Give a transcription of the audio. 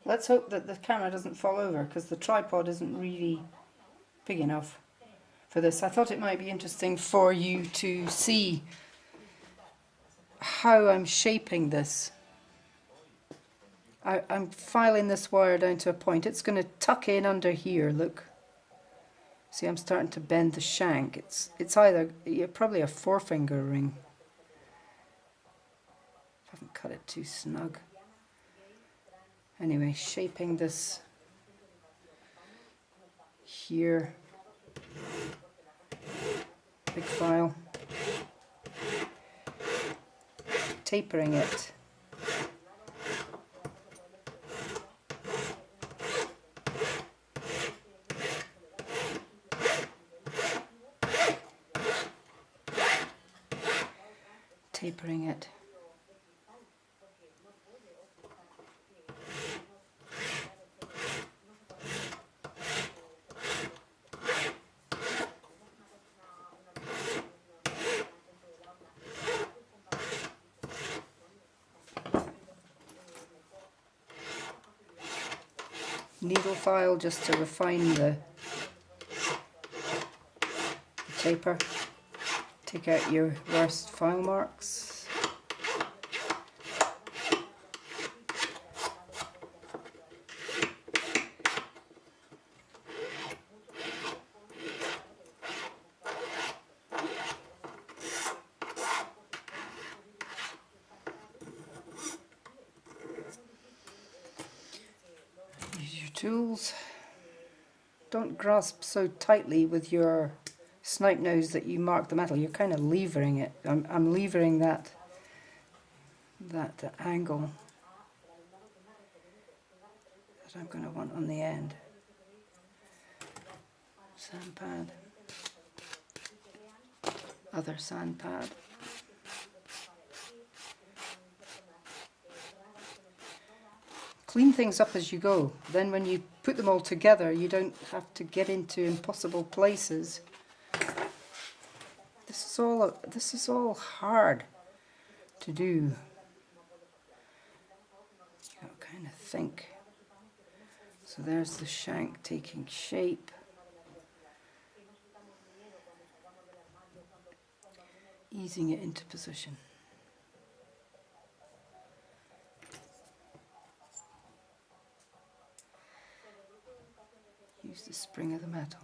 Let's hope that the camera doesn't fall over, because the tripod isn't really big enough for this. I thought it might be interesting for you to see how I'm shaping this. I'm filing this wire down to a point. It's going to tuck in under here, look. See, I'm starting to bend the shank. It's either, probably a forefinger ring. I haven't cut it too snug. Anyway, shaping this here. Big file. Tapering it. Tapering it. Needle file just to refine the taper. Take out your worst file marks. Use your tools. Don't grasp so tightly with your snipe nose that you mark the metal. You're kind of levering it. I'm levering that angle that I'm going to want on the end. Sand pad. Other sand pad. Clean things up as you go. Then when you put them all together, you don't have to get into impossible places. This is all hard to do. You gotta kind of think. So there's the shank taking shape. Easing it into position. Use the spring of the metal.